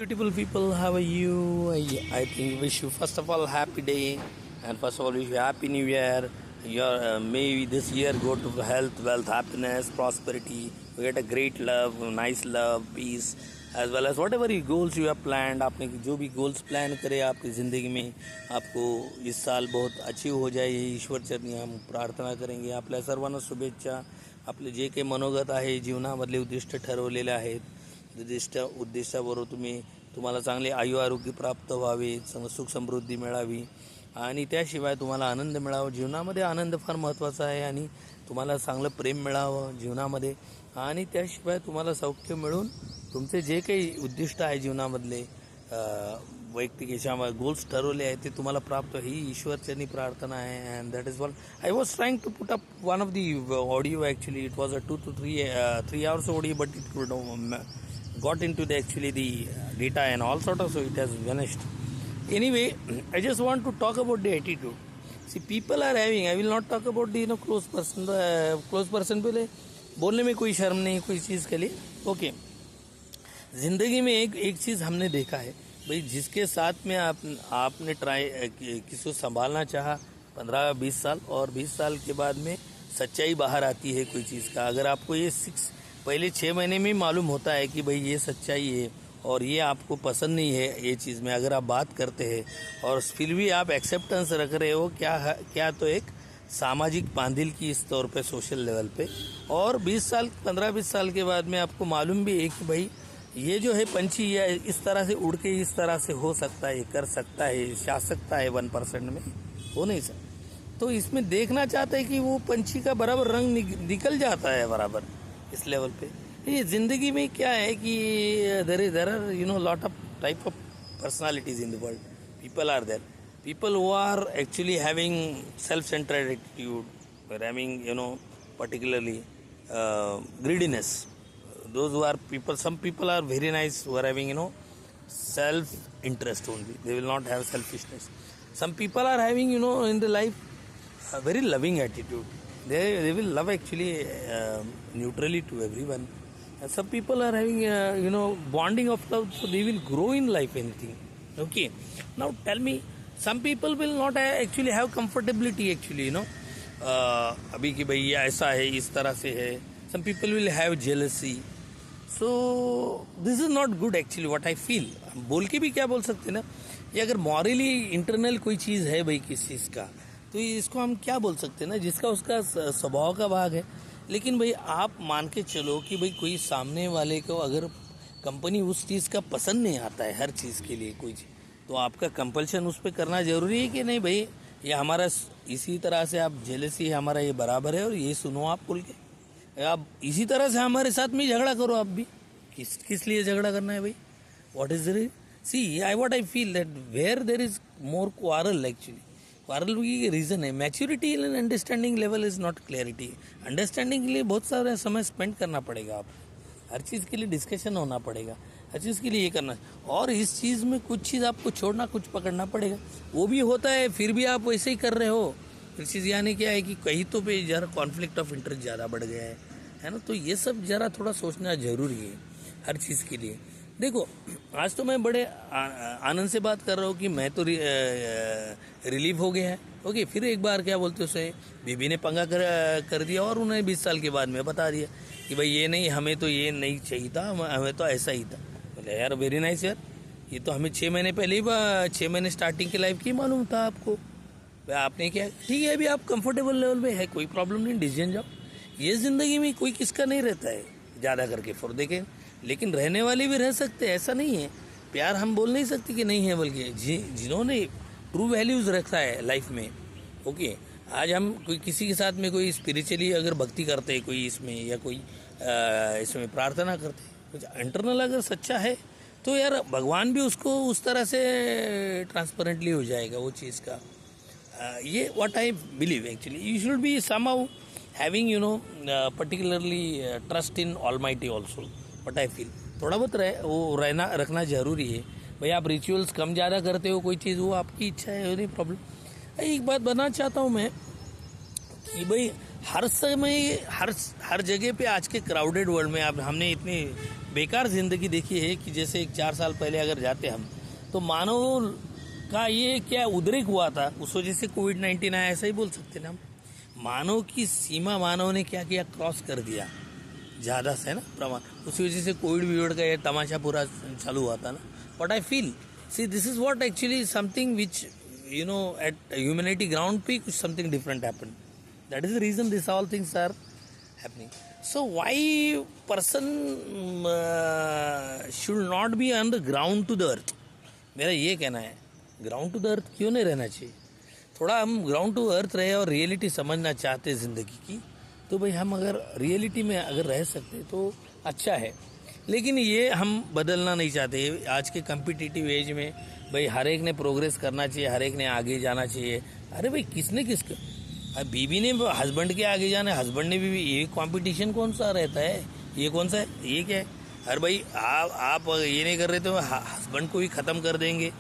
Beautiful people, how are you? I think wish you first of all happy day, and first of all wish you happy new year. May this year go to health, wealth, happiness, prosperity. You get a great love, nice love, peace, as well as whatever you goals you have planned. आपने जो भी goals plan करे आपकी ज़िंदगी में आपको इस साल बहुत अचीव हो जाए ये ईश्वर चरणी हम प्रार्थना करेंगे. आपल्या सर्वांना शुभेच्छा. आपले जे काही मनोगत आहे जीवनामधले उद्दिष्ट ठरवलेले आहेत उद्दिष्टाबरोबर तुम्हाला चांगले आयु आरोग्य प्राप्त व्हावे, सुख समृद्धी मिळावी आणि त्याशिवाय तुम्हाला आनंद मिळावा. जीवनामध्ये आनंद फार महत्त्वाचा आहे आणि तुम्हाला चांगलं प्रेम मिळावं जीवनामध्ये आणि त्याशिवाय तुम्हाला सौख्य मिळून तुमचे जे काही उद्दिष्ट आहे जीवनामधले वैयक्तिक याच्यामध्ये गोल्स ठरवले आहेत ते तुम्हाला प्राप्त ही ईश्वरचरणी प्रार्थना आहे. And that is what I was trying to put up one of the audio. Actually it was a 2 to 3 hours audio, but it got into the actually the data and all sort of, so it has vanished. Anyway, I just want to talk about the attitude. See, people are having, I will not talk about the close person पे बोलने में कोई शर्म नहीं कोई चीज़ के लिए. Okay, ज़िंदगी में एक चीज़ हमने देखा है भाई, जिसके साथ में आपने ट्राई किसी को संभालना चाहा 15-20 साल और 20 साल के बाद में सच्चाई बाहर आती है कोई चीज़ का. अगर आपको ये पहले 6 महीने में मालूम होता है कि भाई ये सच्चाई है और ये आपको पसंद नहीं है ये चीज़ में, अगर आप बात करते हैं और फिर भी आप एक्सेप्टेंस रख रहे हो, क्या तो एक सामाजिक बांधिल की इस तौर पे सोशल लेवल पे, और 15-20 साल के बाद में आपको मालूम भी है कि भाई ये जो है पंछी या इस तरह से उड़ के इस तरह से हो सकता है, कर सकता है, जा सकता है 1% में, हो नहीं सकता. तो इसमें देखना चाहते हैं कि वो पंछी का बराबर रंग निकल जाता है बराबर इस लेवल पे. ये ज़िंदगी में क्या है कि there are lot of type of personalities in the world. People are there, people who are actually having self-centered attitude, or having particularly greediness. Those who are people, some people are very nice who are having self-interest only. They will not have selfishness. Some people are having in the life a very loving attitude. They will love actually neutrally to everyone. And some people are having bonding of love, so they will grow in life anything. Okay, now tell me, some people will not actually have comfortability actually अभी कि भाई ऐसा है इस तरह से है. Some people will have jealousy. So this is not good actually what I feel. बोल के भी क्या बोल सकते ना, ये अगर मॉरली इंटरनल कोई चीज़ है भाई किस चीज़ का, तो इसको हम क्या बोल सकते हैं ना, जिसका उसका स्वभाव का भाग है. लेकिन भाई आप मान के चलो कि भाई कोई सामने वाले को अगर कंपनी उस चीज़ का पसंद नहीं आता है हर चीज़ के लिए कोई चीज़, तो आपका कंपल्शन उस पर करना ज़रूरी है कि नहीं भाई ये हमारा इसी तरह से आप जेलसी है हमारा ये बराबर है और ये सुनो आप बोल के आप इसी तरह से हमारे साथ में झगड़ा करो. आप भी किस लिए झगड़ा करना है भाई? What is the see what I feel that where there is more quarrel actually. Quarrel की रीज़न है maturity and understanding level is not clarity. Understanding के लिए बहुत सारा समय स्पेंड करना पड़ेगा. आप हर चीज़ के लिए डिस्कशन होना पड़ेगा, हर चीज़ के लिए ये करना, और इस चीज़ में कुछ चीज़ आपको छोड़ना कुछ पकड़ना पड़ेगा. वो भी होता है फिर भी आप वैसे ही कर रहे हो. फिर चीज़ यानी क्या है कि कहीं तो पे ज़रा कॉन्फ्लिक्ट ऑफ इंटरेस्ट ज़्यादा बढ़ गया है ना. तो ये सब ज़रा थोड़ा सोचना ज़रूरी है हर चीज़ के लिए. देखो आज तो मैं बड़े आनंद से बात कर रहा हूँ कि मैं तो रिलीव हो गया है. ओके, फिर एक बार क्या बोलते उसे बीबी ने पंगा कर दिया और उन्हें 20 साल के बाद में बता दिया कि भाई ये नहीं, हमें तो ये नहीं चाहिए था, हमें तो ऐसा ही था. बोले यार वेरी नाइस यार, ये तो हमें 6 महीने पहले ही 6 महीने स्टार्टिंग की लाइफ की मालूम था आपको. आपने क्या ठीक है, अभी आप कंफर्टेबल लेवल में है, कोई प्रॉब्लम नहीं, डिसीजन जाओ. ये ज़िंदगी में कोई किसका नहीं रहता है ज़्यादा करके फॉर देखे, लेकिन रहने वाले भी रह सकते हैं, ऐसा नहीं है. प्यार हम बोल नहीं सकते कि नहीं है, बल्कि जिन्होंने ट्रू वैल्यूज़ रखा है लाइफ में. ओके, आज हम कोई किसी के साथ में कोई स्पिरिचुअली अगर भक्ति करते हैं कोई इसमें, या कोई इसमें प्रार्थना करते हैं, कुछ इंटरनल अगर सच्चा है तो यार भगवान भी उसको उस तरह से ट्रांसपेरेंटली हो जाएगा वो चीज़ का. ये what I believe actually. You should B somehow having particularly trust in almighty also. What I feel थोड़ा बहुत रखना ज़रूरी है भाई. आप रिचुअल्स कम ज़्यादा करते हो कोई चीज़, वो आपकी इच्छा है, नहीं प्रॉब्लम. एक बात बताना चाहता हूँ मैं कि भाई हर समय हर जगह पे आज के क्राउडेड वर्ल्ड में हमने इतनी बेकार ज़िंदगी देखी है कि जैसे एक 4 साल पहले अगर जाते हम तो मानव का ये क्या उद्रेक हुआ था, उस वजह से कोविड-19 आया, ऐसा ही बोल सकते ना हम। मानव की सीमा मानव ने क्या किया, क्रॉस कर दिया ज़्यादा से ना प्रमाण, उसी वजह से कोविड विविड का ये तमाशा पूरा चालू हुआ था ना। But I feel see this is what actually something which you know at humanity ground पे कुछ something different happen, that is the reason this all things are happening. So why person should not be on the ground to the earth? मेरा ये कहना है, ground to the earth क्यों नहीं रहना चाहिए. थोड़ा हम ग्राउंड टू अर्थ रहे और रियलिटी समझना चाहते हैं ज़िंदगी की, तो भाई हम अगर रियलिटी में अगर रह सकते तो अच्छा है. लेकिन ये हम बदलना नहीं चाहते. आज के कम्पिटिटिव एज में भाई हर एक ने प्रोग्रेस करना चाहिए, हर एक ने आगे जाना चाहिए. अरे भाई किसने किसका, बीवी ने हस्बैंड के आगे जाना है, हस्बैंड ने बीवी, ये कंपटीशन कौन सा रहता है, ये कौन सा है, ये क्या है. अरे भाई आप ये नहीं कर रहे तो हस्बैंड को ही ख़त्म कर देंगे,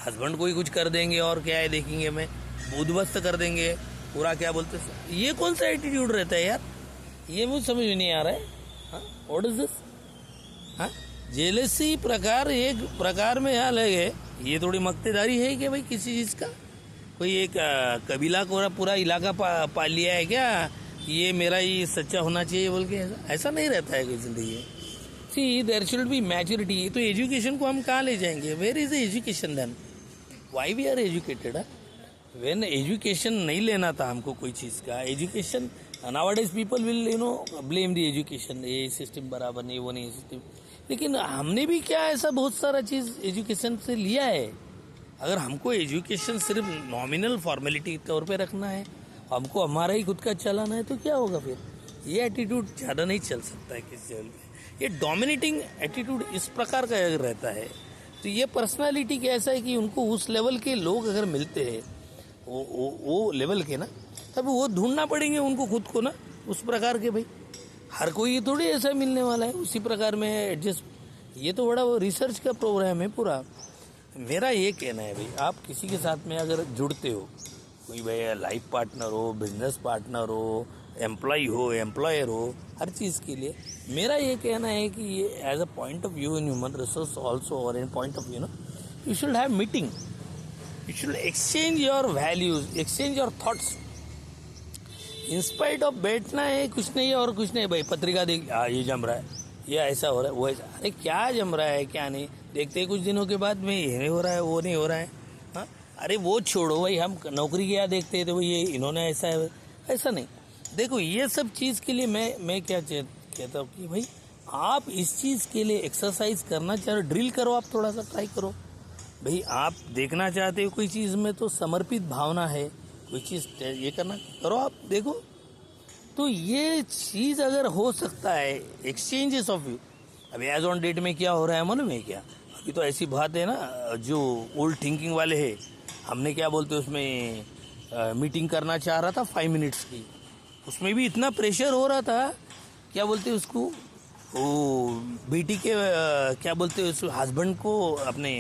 हस्बैंड को ही कुछ कर देंगे और क्या है देखेंगे, मैं उद्ध्वस्त कर देंगे पूरा, क्या बोलते हैं, ये कौन सा एटीट्यूड रहता है यार, ये मुझे समझ में नहीं आ रहा है. What is this. हाँ, जेलसी प्रकार एक प्रकार में अलग है, ये थोड़ी मक्तेदारी है क्या भाई किसी चीज़ का. कोई एक कबीला को पूरा इलाका पाल लिया है क्या, ये मेरा ही सच्चा होना चाहिए बोल के, ऐसा नहीं रहता है कोई ज़िंदगी. See there should be maturity. तो एजुकेशन को हम कहाँ ले जाएंगे, where is the education then, why we are educated. When education नहीं लेना था हमको कोई चीज़ का, education nowadays people will you know blame the education, ये सिस्टम बराबर नहीं, वो नहीं सिस्टम. लेकिन हमने भी क्या ऐसा बहुत सारा चीज़ एजुकेशन से लिया है. अगर हमको एजुकेशन सिर्फ नॉमिनल फॉर्मेलिटी के तौर पे रखना है, हमको हमारा ही खुद का चलाना है, तो क्या होगा फिर. ये एटीट्यूड ज़्यादा नहीं चल सकता है किसी लेवल पे. ये डोमिनेटिंग एटीट्यूड इस प्रकार का अगर रहता है तो ये पर्सनालिटी कैसा है कि उनको उस लेवल के लोग अगर मिलते हैं, वो लेवल के ना, तब वो ढूंढना पड़ेंगे उनको खुद को ना उस प्रकार के. भाई हर कोई थोड़ी ऐसा मिलने वाला है उसी प्रकार में एडजस्ट. ये तो बड़ा वो रिसर्च का प्रोग्राम है पूरा. मेरा ये कहना है भाई, आप किसी के साथ में अगर जुड़ते हो, कोई भाई लाइफ पार्टनर हो, बिजनेस पार्टनर हो, एम्प्लॉय हो, एम्प्लॉयर हो, हर चीज़ के लिए मेरा ये कहना है कि ये as a point of view in human resource also, और इन पॉइंट ऑफ व्यू ना, you should have meeting, you should exchange your values, exchange your thoughts. In spite of बैठना है कुछ नहीं और कुछ नहीं, भाई पत्रिका देख, ये जम रहा है, ये ऐसा हो रहा है, वो ऐसा, अरे क्या जम रहा है क्या नहीं, देखते हैं कुछ दिनों के बाद में ये नहीं हो रहा है, वो नहीं हो रहा है. हाँ, अरे वो छोड़ो भाई, हम नौकरी क्या देखते हैं तो भाई ये इन्होंने ऐसा है, ऐसा नहीं. देखो ये सब चीज़ के लिए मैं क्या कहता हूँ कि भाई आप इस चीज़ के लिए एक्सरसाइज करना चाह रहे हो, ड्रिल करो, आप थोड़ा सा ट्राई करो. भाई आप देखना चाहते हो कोई चीज़ में तो समर्पित भावना है, कोई चीज़ ये करना करो, आप देखो. तो ये चीज़ अगर हो सकता है, एक्सचेंजेस ऑफ व्यू. अभी एज ऑन डेट में क्या हो रहा है मालूम है क्या, अभी तो ऐसी बात है ना, जो ओल्ड थिंकिंग वाले हैं, हमने क्या बोलते उसमें मीटिंग करना चाह रहा था 5 मिनट्स की, उसमें भी इतना प्रेशर हो रहा था, क्या बोलते उसको, वो बेटी के क्या बोलते उस हस्बैंड को, अपने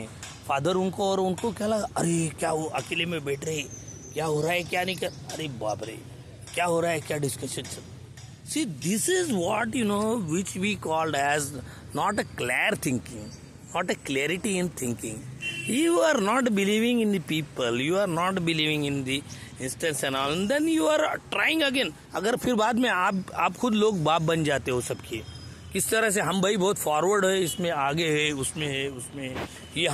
फादर उनको, और उनको क्या लगा, अरे क्या वो अकेले में बैठ रहे, क्या हो रहा है क्या नहीं कर, अरे बाप रे क्या हो रहा है, क्या डिस्कशन चल. See, this is what, you know, which we called as not a clear thinking, not a clarity in thinking. You are not believing in the people, you are not believing in the instance and all, and then you are trying again. अगर फिर बाद में आप खुद लोग बाप बन जाते हो सबके, किस तरह से हम भाई बहुत फॉरवर्ड है, इसमें आगे है, उसमें है, उसमें है, ये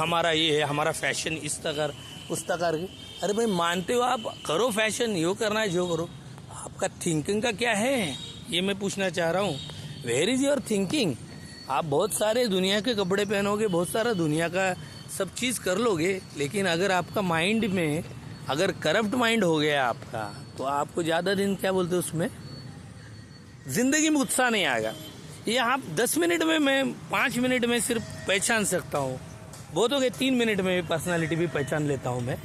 है हमारा फैशन, इस तरह उस तरह के. अरे भाई मानते हो आप, करो फैशन, यो करना है जो करो, आपका थिंकिंग का क्या है, ये मैं पूछना चाह रहा हूँ. Where is your thinking. आप बहुत सारे दुनिया के कपड़े पहनोगे, बहुत सारा दुनिया का सब चीज़ कर लोगे, लेकिन अगर आपका माइंड में अगर करप्ट माइंड हो गया आपका, तो आपको ज़्यादा दिन क्या बोलते हैं उसमें ज़िंदगी में उत्साह नहीं आएगा. ये आप 10 मिनट में, मैं 5 मिनट में सिर्फ पहचान सकता हूँ, बहुत हो गए 3 मिनट में पर्सनालिटी भी पहचान लेता हूँ मैं,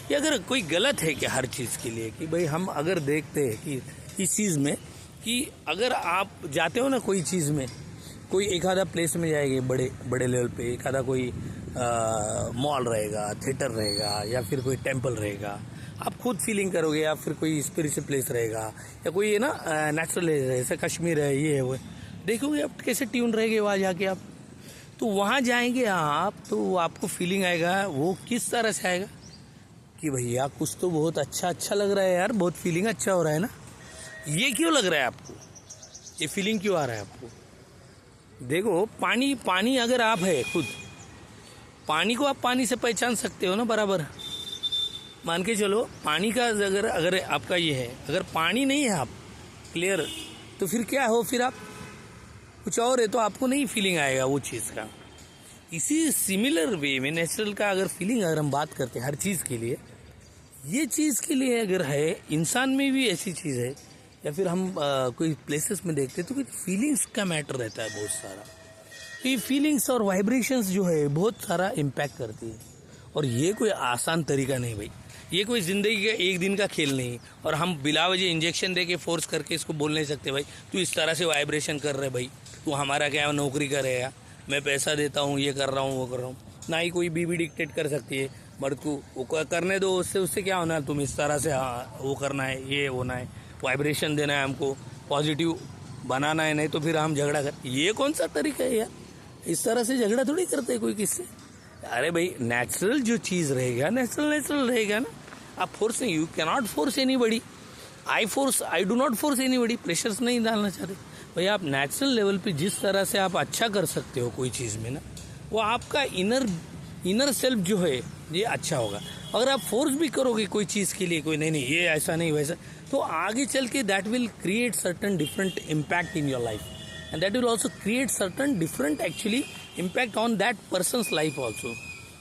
कि अगर कोई गलत है क्या हर चीज़ के लिए. कि भाई हम अगर देखते हैं कि इस चीज़ में, कि अगर आप जाते हो ना कोई चीज़ में, कोई एक आधा प्लेस में जाएंगे बड़े लेवल पे, एक आधा कोई मॉल रहेगा, थिएटर रहेगा, या फिर कोई टेम्पल रहेगा, आप खुद फीलिंग करोगे, या फिर कोई स्पिरिचुअल प्लेस रहेगा, या कोई है ना नेचुरल है, जैसे कश्मीर है, ये है वो, देखोगे आप कैसे ट्यून रहेंगे वहाँ जाके. आप तो वहाँ जाएंगे आप तो आपको फीलिंग आएगा, वो किस तरह से आएगा कि भैया कुछ तो बहुत अच्छा लग रहा है यार, बहुत फीलिंग अच्छा हो रहा है ना। ये क्यों लग रहा है आपको, ये फीलिंग क्यों आ रहा है आपको? देखो पानी अगर आप है खुद, पानी को आप पानी से पहचान सकते हो ना बराबर। मान के चलो पानी का अगर आपका ये है, अगर पानी नहीं है आप क्लियर, तो फिर क्या हो, फिर आप कुछ और है तो आपको नहीं फीलिंग आएगा वो चीज़ का। इसी सिमिलर वे में नेचुरल का अगर फीलिंग अगर हम बात करते हैं हर चीज़ के लिए, ये चीज़ के लिए अगर है, इंसान में भी ऐसी चीज़ है, या फिर हम कोई प्लेसेस में देखते हैं तो कुछ फीलिंग्स का मैटर रहता है बहुत सारा। तो ये फीलिंग्स और वाइब्रेशंस जो है बहुत सारा इम्पैक्ट करती है। और ये कोई आसान तरीका नहीं भाई, ये कोई ज़िंदगी का एक दिन का खेल नहीं। और हम बिला वजह इंजेक्शन दे के फोर्स करके इसको बोल नहीं सकते भाई तू इस तरह से वाइब्रेशन कर रहे भाई, तू हमारा क्या नौकरी करेगा, मैं पैसा देता हूँ, ये कर रहा हूँ, वो कर रहा हूँ। ना ही कोई बीवी डिक्टेट कर सकती है मर्द को, वो करने दो, उससे क्या होना है, तुम इस तरह से हाँ वो करना है, ये होना है, वाइब्रेशन देना है हमको, पॉजिटिव बनाना है, नहीं तो फिर हम झगड़ा कर। ये कौन सा तरीका है यार? इस तरह से झगड़ा थोड़ी करते कोई किससे। अरे भाई नेचुरल जो चीज़ रहेगा नेचुरल रहेगा ना। आप फोर्स नहीं, you cannot force anybody. I do not force anybody, pressures नहीं डालना चाहते भाई। आप नेचुरल लेवल पे जिस तरह से आप अच्छा कर सकते हो कोई चीज़ में ना, वो आपका इनर सेल्फ जो है ये अच्छा होगा। अगर आप फोर्स भी करोगे कोई चीज़ के लिए, कोई नहीं ये ऐसा नहीं वैसा, तो आगे चल के that will create certain different impact in your life, and that will also create certain different actually impact on that persons life also.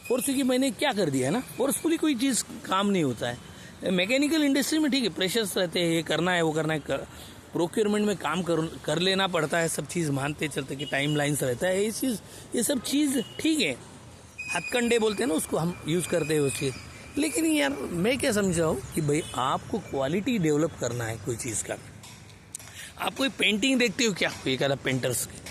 Force की मैंने क्या कर दिया है ना, फोर्सफुली कोई चीज़ काम नहीं होता है। मैकेनिकल इंडस्ट्री में ठीक है प्रेशर्स रहते हैं, ये करना है वो करना है, प्रोक्योरमेंट में काम कर लेना पड़ता है, सब चीज़ मानते चलते कि टाइम लाइन्स रहता है, ये सब चीज़ ठीक है, हथकंडे बोलते हैं ना उसको, हम यूज़ करते हैं उस चीज़। लेकिन यार मैं क्या समझा हूँ कि भाई आपको क्वालिटी डेवलप करना है कोई चीज़ का। आप कोई पेंटिंग देखते हो क्या, कोई कहता पेंटर्स की,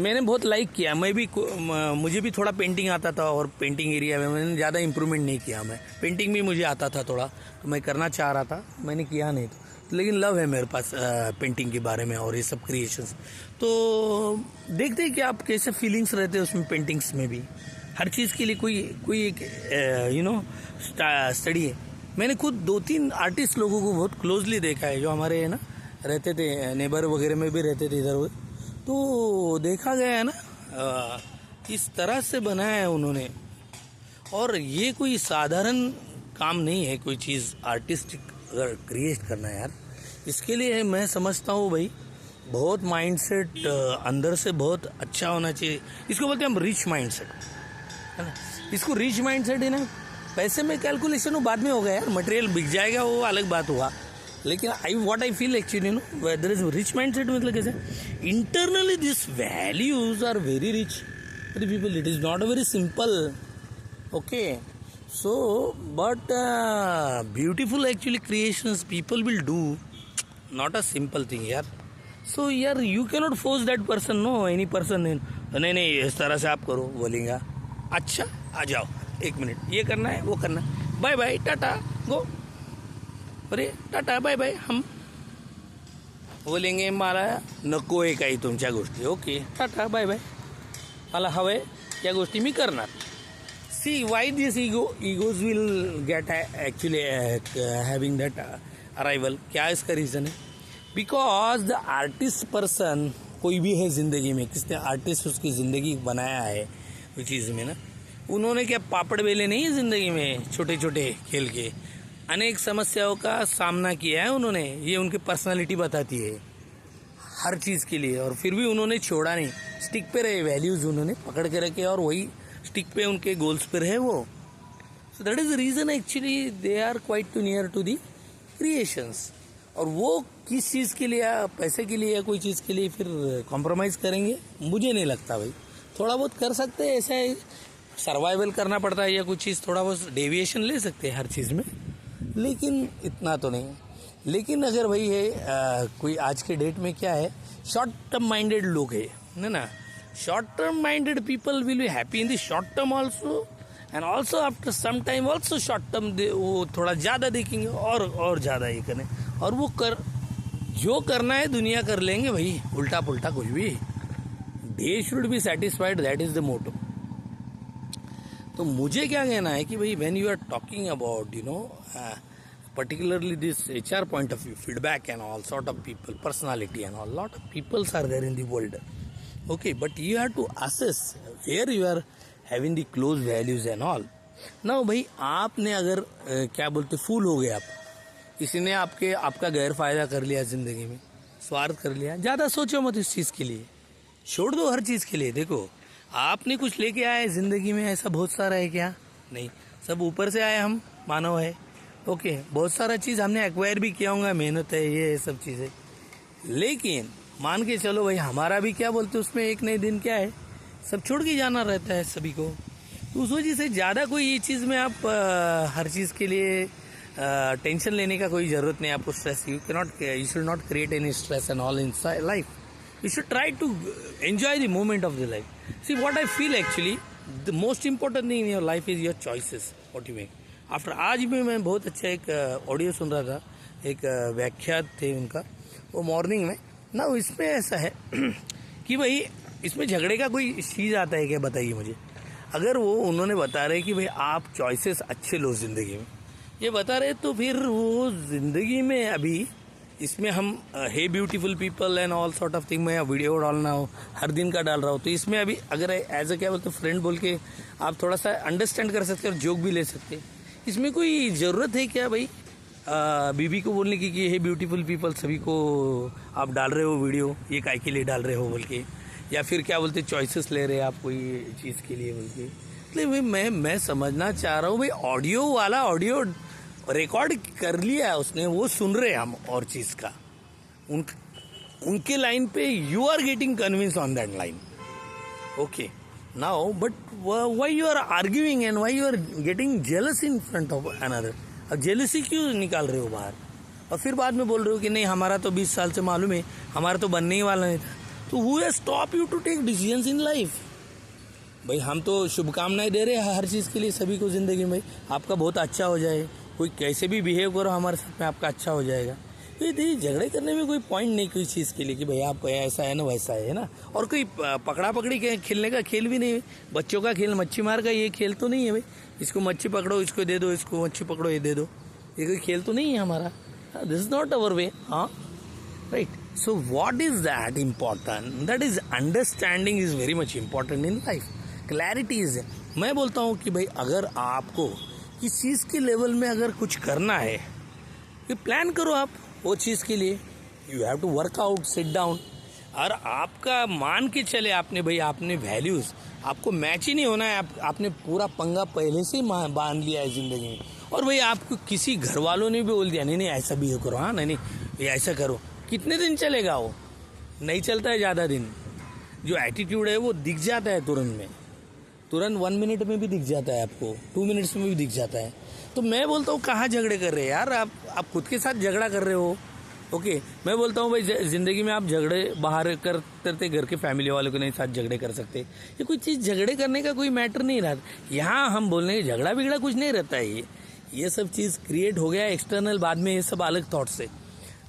मैंने बहुत लाइक किया, मुझे भी थोड़ा पेंटिंग आता था, और पेंटिंग एरिया में मैंने ज़्यादा इम्प्रूवमेंट नहीं किया। मैं पेंटिंग भी मुझे आता था थोड़ा, तो मैं करना चाह रहा था, मैंने किया नहीं तो, लेकिन लव है मेरे पास पेंटिंग के बारे में और ये सब क्रिएशंस। तो देखते हैं कि आप कैसे फीलिंग्स रहते हैं उसमें, पेंटिंग्स में भी हर चीज़ के लिए कोई एक स्टडी है। मैंने खुद 2-3 आर्टिस्ट लोगों को बहुत क्लोजली देखा है, जो हमारे है ना रहते थे, नेबर वगैरह में भी रहते थे इधर उधर, तो देखा गया है ना इस तरह से बनाया है उन्होंने। और ये कोई साधारण काम नहीं है कोई चीज़ आर्टिस्टिक अगर क्रिएट करना है यार, इसके लिए मैं समझता हूँ भाई बहुत माइंडसेट अंदर से बहुत अच्छा होना चाहिए। इसको बोलते हैं हम रिच माइंडसेट, है ना। इसको रिच माइंडसेट है ना, पैसे में कैलकुलेशन वो बाद में होगा यार, मटेरियल बिक जाएगा वो अलग बात हुआ, लेकिन what I feel actually no there is rich mindset, मतलब कैसे internally this values are very rich for the people, it is not a very simple, okay. So but beautiful actually creations people will do, not a simple thing यार। So यार you can not force that person, no any person, नहीं इस तरह से आप करो, बोलेंगे अच्छा आ जाओ 1 मिनट ये करना है वो करना है, बाय बाय टाटा गो, अरे टाटा बाय बाय, हम बोलेंगे मला नको आहे काही तुमच्या गोष्टी, ओके टाटा बाय बाय, मला हवंय या गोष्टी मी करणार। See why this egos will get actually having that arrival, क्या इसका रीज़न है? बिकॉज द आर्टिस्ट पर्सन कोई भी है ज़िंदगी में, किसने आर्टिस्ट उसकी ज़िंदगी बनाया है कोई चीज़ में ना, उन्होंने क्या पापड़ बेले नहीं है ज़िंदगी में, छोटे छोटे खेल के अनेक समस्याओं का सामना किया है उन्होंने, ये उनकी पर्सनालिटी बताती है हर चीज़ के लिए। और फिर भी उन्होंने छोड़ा नहीं, स्टिक पे रहे, वैल्यूज़ उन्होंने पकड़ के रखे और वही स्टिक पे उनके गोल्स पे रहे वो। So that is the reason actually they are quite too near to the creations. और वो किस चीज़ के लिए, पैसे के लिए या कोई चीज़ के लिए फिर कॉम्प्रोमाइज़ करेंगे, मुझे नहीं लगता भाई। थोड़ा बहुत कर सकते हैं, ऐसा है सर्वाइवल करना पड़ता है या कुछ चीज़ थोड़ा बहुत डेविएशन ले सकते हैं हर चीज़ में, लेकिन इतना तो नहीं। लेकिन अगर भाई है कोई आज के डेट में क्या है, शॉर्ट टर्म माइंडेड लोग है ना, short term minded people will be happy in the short term also, and also after some time also short term वो थोड़ा ज़्यादा देखेंगे और ज़्यादा ये करें, और वो जो करना है दुनिया कर लेंगे भाई, उल्टा पुल्टा कुछ भी they should be satisfied, that is the motto. तो मुझे क्या कहना है कि भाई when you are talking about particularly this HR point of view, feedback and all sort of people, personality and all, lot of peoples are there in the world. Okay, but you have to assess where you are having the close values and all. Now भाई आपने अगर क्या बोलते फूल हो गए आप, किसी ने आपका गैर फायदा कर लिया जिंदगी में, स्वार्थ कर लिया, ज़्यादा सोचो मत इस चीज़ के लिए, छोड़ दो हर चीज़ के लिए. देखो आपने कुछ लेके आए जिंदगी में, ऐसा बहुत सारा है क्या? नहीं, सब ऊपर से आए, हम मानव है. ओके, बहुत सारा चीज़ हमने एक्वायर भी किया होगा, मेहनत है, ये सब चीज़ें. लेकिन मान के चलो भाई हमारा भी क्या बोलते उसमें एक नए दिन क्या है, सब छोड़ के जाना रहता है सभी को. तो उस वजह से ज़्यादा कोई ये चीज़ में आप हर चीज़ के लिए टेंशन लेने का कोई ज़रूरत नहीं. आपको stress, you should not create any stress and all in life. You should try to enjoy the moment of the life. See, what I feel actually, the most important thing in your life is your choices, what you make. After आज भी मैं बहुत अच्छा एक audio सुन रहा था, एक व्याख्यात थे उनका, वो मॉर्निंग में ना. इसमें ऐसा है कि भाई इसमें झगड़े का कोई चीज़ आता है क्या, बताइए मुझे. अगर वो उन्होंने बता रहे कि भाई आप चॉइसेस अच्छे लो ज़िंदगी में, ये बता रहे, तो फिर वो ज़िंदगी में अभी इसमें हम हे beautiful people and all sort of thing, मैं वीडियो डालना हो हर दिन का डाल रहा हूँ, तो इसमें अभी अगर एज अ क्या बोलते फ्रेंड बोल के आप थोड़ा सा अंडरस्टैंड कर सकते हैं और जोक भी ले सकते हैं. इसमें कोई ज़रूरत है क्या भाई बीबी को बोलने की कि हे ब्यूटीफुल पीपल सभी को आप डाल रहे हो वीडियो, ये काय के लिए डाल रहे हो बोल के, या फिर क्या बोलते चॉइसेस ले रहे हैं आप कोई चीज़ के लिए बोल के. इसलिए भाई मैं समझना चाह रहा हूँ भाई, ऑडियो वाला ऑडियो रिकॉर्ड कर लिया है उसने, वो सुन रहे हैं हम और चीज़ का, उनके लाइन पे you are getting convince on that line. Okay now but why you are arguing and why you are getting jealous in front of another. अब जेलसी क्यों निकाल रहे हो बाहर, और फिर बाद में बोल रहे हो कि नहीं हमारा तो 20 साल से मालूम है, हमारा तो बनने ही वाला नहीं था. तो who has stop you to take decisions in life. भाई हम तो शुभकामनाएं दे रहे हैं हर चीज़ के लिए सभी को ज़िंदगी में, आपका बहुत अच्छा हो जाए, कोई कैसे भी बिहेव करो हमारे साथ में आपका अच्छा हो जाएगा. तो ये झगड़े करने में कोई पॉइंट नहीं कोई चीज़ के लिए कि भाई आप ऐसा है ना वैसा है ना. और कोई पकड़ा पकड़ी के खेलने का खेल भी नहीं है, बच्चों का खेल मच्छी मार का ये खेल तो नहीं है भाई. इसको मच्छी पकड़ो, इसको दे दो, इसको मच्छी पकड़ो, ये दे दो, ये कोई खेल तो नहीं है हमारा. दिस इज नॉट अवर वे. हाँ right. So what is that important, that is understanding is very much important in life. Clarity is. मैं बोलता हूँ कि भाई अगर आपको किस चीज़ के लेवल में अगर कुछ करना है, ये प्लान करो आप वो चीज़ के लिए. You have to work out, sit down. और आपका मान के चले आपने भाई आपने वैल्यूज़ आपको मैच ही नहीं होना है, आपने पूरा पंगा पहले से ही बांध लिया है ज़िंदगी में. और भाई आपको किसी घर वालों ने भी बोल दिया नहीं ऐसा भी करो, हाँ नहीं ये ऐसा करो, कितने दिन चलेगा वो? नहीं चलता है ज़्यादा दिन. जो एटीट्यूड है वो दिख जाता है तुरंत 1 मिनट में भी दिख जाता है आपको, 2 मिनट्स में भी दिख जाता है. तो मैं बोलता हूँ कहाँ झगड़े कर रहे हैं यार, आप खुद के साथ झगड़ा कर रहे हो. ओके मैं बोलता हूँ भाई ज़िंदगी में आप झगड़े बाहर करते घर के फैमिली वालों के नहीं साथ झगड़े कर सकते. ये कोई चीज़ झगड़े करने का कोई मैटर नहीं रहा. यहाँ हम बोलने के झगड़ा बिगड़ा कुछ नहीं रहता है. ये सब चीज़ क्रिएट हो गया एक्सटर्नल, बाद में ये सब अलग थॉट से.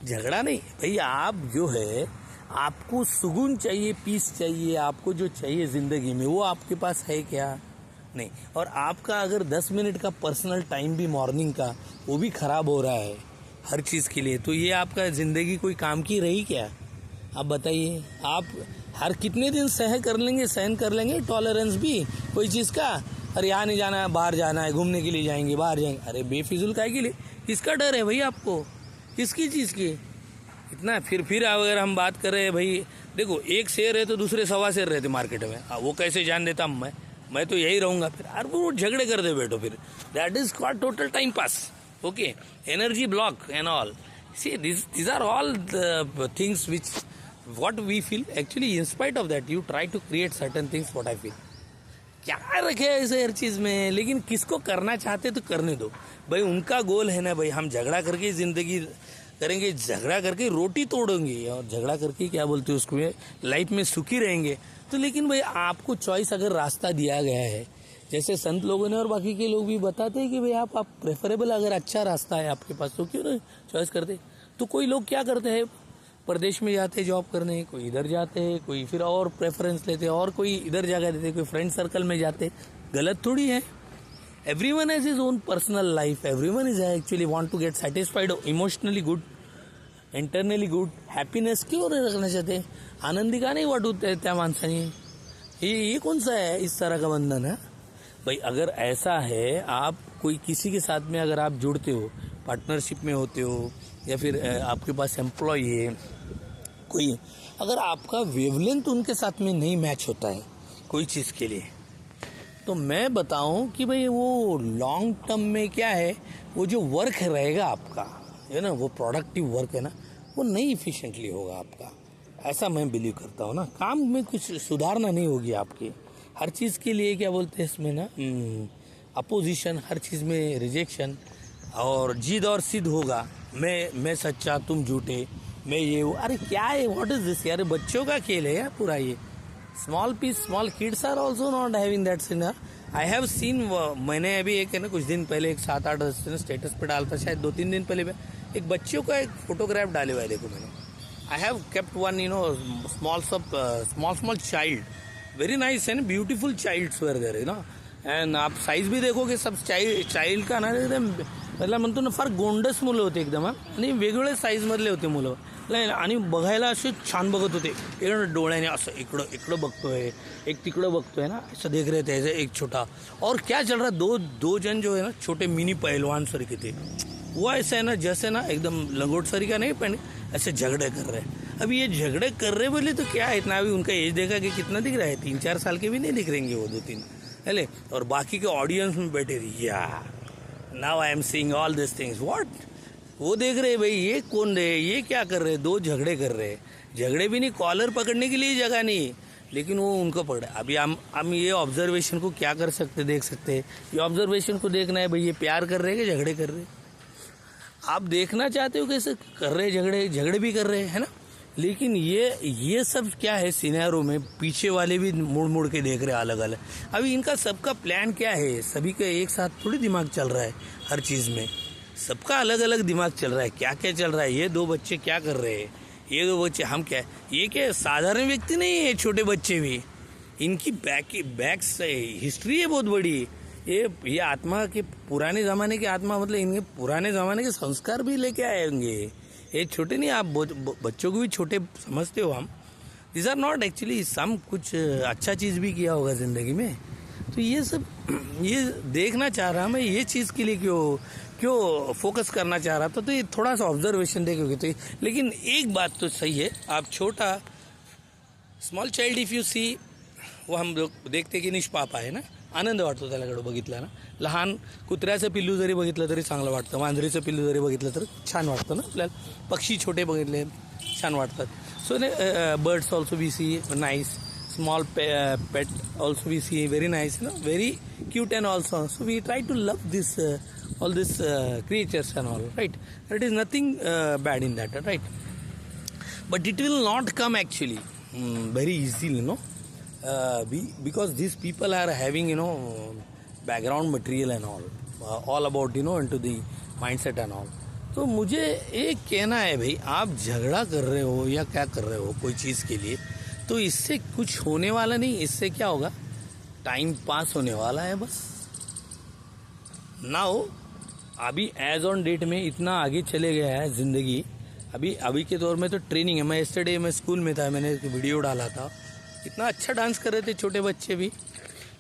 झगड़ा नहीं भाई, आप जो है आपको सुकून चाहिए, पीस चाहिए, आपको जो चाहिए ज़िंदगी में वो आपके पास है क्या? नहीं. और आपका अगर 10 मिनट का पर्सनल टाइम भी मॉर्निंग का वो भी ख़राब हो रहा है हर चीज़ के लिए, तो ये आपका ज़िंदगी कोई काम की रही क्या? आप बताइए. आप हर कितने दिन सहन कर लेंगे टॉलरेंस भी कोई चीज़ का. अरे यहाँ नहीं जाना है, बाहर जाना है, घूमने के लिए जाएंगे, बाहर जाएंगे. अरे बेफिजुल काहे के लिए? किसका डर है भाई आपको, किसकी चीज़ की इतना? फिर अगर हम बात कर रहे हैं भाई, देखो एक शेर है तो दूसरे 1.25 शेर रहते मार्केट में, वो कैसे जान देता मैं तो यही रहूँगा. फिर और वो झगड़े कर दे बैठो, फिर that is called total time pass. Okay, energy block and all. See these are all the things which what we feel actually. In spite of that you try to create certain things. what I feel क्या रखे ऐसे हर चीज़ में, लेकिन किसको करना चाहते तो करने दो भाई. उनका गोल है ना भाई हम झगड़ा करके ज़िंदगी करेंगे, झगड़ा करके रोटी तोड़ेंगे और झगड़ा करके क्या बोलते हैं उसको लाइफ में सुखी रहेंगे. तो लेकिन भाई आपको चॉइस अगर रास्ता दिया गया है, जैसे संत लोगों ने और बाकी के लोग भी बताते हैं कि भाई आप प्रेफरेबल अगर अच्छा रास्ता है आपके पास तो क्यों ना चॉइस करते. तो कोई लोग क्या करते हैं प्रदेश में जाते हैं जॉब करने, कोई इधर जाते हैं, कोई फिर और प्रेफरेंस लेते हैं, और कोई इधर जगह देते हैं, कोई फ्रेंड सर्कल में जाते। गलत थोड़ी है। Everyone has his own personal life, everyone is actually want to get satisfied, emotionally good, internally good, happiness क्यों रखना चाहते, आनंदी का नहीं वाटू त्या माणसाने। ये कौन सा है इस तरह का बंधन है भाई? अगर ऐसा है, आप कोई किसी के साथ में अगर आप जुड़ते हो, पार्टनरशिप में होते हो, या फिर आपके पास एम्प्लॉय है कोई, अगर आपका वेवलेंथ उनके साथ में नहीं मैच होता है कोई चीज़ के लिए, तो मैं बताऊं कि भाई वो लॉन्ग टर्म में क्या है, वो जो वर्क रहेगा आपका है ना, वो प्रोडक्टिव वर्क है ना, वो नहीं इफिशिएंटली होगा आपका। ऐसा मैं बिलीव करता हूँ ना। काम में कुछ सुधारना नहीं होगी आपकी। हर चीज़ के लिए क्या बोलते हैं इसमें ना, अपोजिशन, हर चीज़ में रिजेक्शन, और जिद और सिद्ध होगा। मैं सच्चा, तुम झूठे, मैं ये वो। अरे क्या है, व्हाट इज दिस यार? बच्चों का खेल है यार पूरा ये। Small kids are also not having that sin. I have seen, मैंने अभी एक है ना, कुछ दिन पहले एक 7-8 दिन स्टेटस पे डालता, शायद 2-3 दिन पहले एक बच्चों का एक फोटोग्राफ डाले हुआ है, देखो मैंने। I have kept one small child, very nice and beautiful childs were there, you know. And आप साईज भी देखोगे सब चाइल्ड का ना, एकदम मतलब म्हणतो ना, फार गोंडस मुलं होते एकदम, आणि वेगवेगळ्या साईजमधले होते मुलं, आणि बघायला असे छान बघत होते। इकडं डोळ्याने असं इकडं बघतोय, एक तिकडं बघतोय ना, ऐसा देख रहे थे, एक छोटा। और क्या चल रहा है, दो जन जो है ना, छोटे मिनी पहलवान सर के थे, वो ऐसा है ना, जैसे ना एकदम लंगोट सरी का नहीं पहने, ऐसे झगड़े कर रहे हैं। अभी ये झगड़े कर रहे बोले तो क्या है, इतना अभी उनका एज देखा कि कितना दिख रहा है, 3-4 साल के भी नहीं दिख रहेंगे वो, 2-3 है। और बाकी के ऑडियंस में बैठे थे, या now I am seeing all this things, what. वो देख रहे भाई, ये कौन रहे, ये क्या कर रहे, दो झगड़े कर रहे, झगड़े भी नहीं, कॉलर पकड़ने के लिए जगह नहीं, लेकिन वो उनको पकड़े। अभी हम ये ऑब्जर्वेशन को क्या कर सकते, देख सकते हैं, ये ऑब्जर्वेशन को देखना है भाई, ये प्यार कर रहे हैं कि झगड़े कर रहे हैं। आप देखना चाहते हो कैसे कर रहे, झगड़े भी कर रहे हैं, है ना। लेकिन ये सब क्या है, सिनेरियो में पीछे वाले भी मुड़ के देख रहे हैं अलग अलग। अभी इनका सबका प्लान क्या है, सभी का एक साथ थोड़ी दिमाग चल रहा है हर चीज़ में, सबका अलग अलग दिमाग चल रहा है। क्या क्या चल रहा है, ये 2 बच्चे क्या कर रहे हैं, ये 2 बच्चे हम क्या, ये क्या साधारण व्यक्ति नहीं है, छोटे बच्चे भी, इनकी बैक हिस्ट्री है बहुत बड़ी। ये आत्मा के पुराने ज़माने की आत्मा, मतलब इनके पुराने ज़माने के संस्कार भी लेके आएंगे। ये छोटे नहीं, आप बच्चों को भी छोटे समझते हो हम। दिस आर नॉट एक्चुअली सम, कुछ अच्छा चीज़ भी किया होगा ज़िंदगी में। तो ये सब ये देखना चाह रहा मैं, ये चीज़ के लिए क्यों फोकस करना चाह रहा था। तो ये थोड़ा सा ऑब्जर्वेशन देखोगे तो। लेकिन एक बात तो सही है, आप छोटा small child if you see, वो हम लोग देखते की निष्पाप आहे ना, आनंद वाटतो त्याला बघितला ना। लहान कुत्र्याचं पिल्लू जरी बघितलं तरी चांगलं वाटतं, मांजरीचं पिल्लू जरी बघितलं तर छान वाटतं ना आपल्याला, पक्षी छोटे बघितले छान वाटतात। So birds also we see nice, small pet also we see very nice, you know, very cute and also. So we try to love this all this creatures and all, right? There is nothing bad in that, right? But it will not come actually very easily, you know. Because these people are having, you know, background material and all about, you know, into the mindset and all. तो मुझे एक कहना है भाई, आप झगड़ा कर रहे हो या क्या कर रहे हो कोई चीज़ के लिए, तो इससे कुछ होने वाला नहीं। इससे क्या होगा, टाइम पास होने वाला है बस। नाउ अभी एज ऑन डेट में इतना आगे चले गया है ज़िंदगी। अभी के दौर में तो ट्रेनिंग है। मैं यस्टरडे में स्कूल में था, मैंने वीडियो डाला था, इतना अच्छा डांस कर रहे थे छोटे बच्चे भी।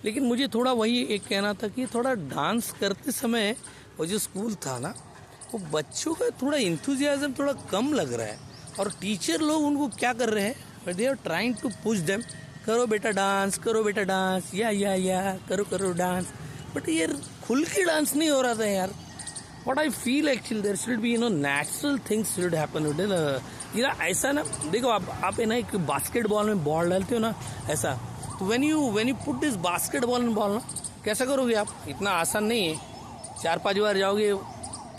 लेकिन मुझे थोड़ा वही एक कहना था कि थोड़ा डांस करते समय वो जो स्कूल था ना, वो बच्चों का थोड़ा इंथुजियाज्म थोड़ा कम लग रहा है। और टीचर लोग उनको क्या कर रहे हैं, they are trying to push them, करो बेटा डांस, करो बेटा डांस, या करो डांस। बट ये खुल के डांस नहीं हो रहा था यार। What I feel actually there should be, you know, natural things should happen. You know, ऐसा ना देखो, आप है ना एक बास्केटबॉल में बॉल डालते हो ना ऐसा, तो when you put this basketball and ball ना, कैसा करोगे आप, इतना आसान नहीं है। 4-5 बार जाओगे,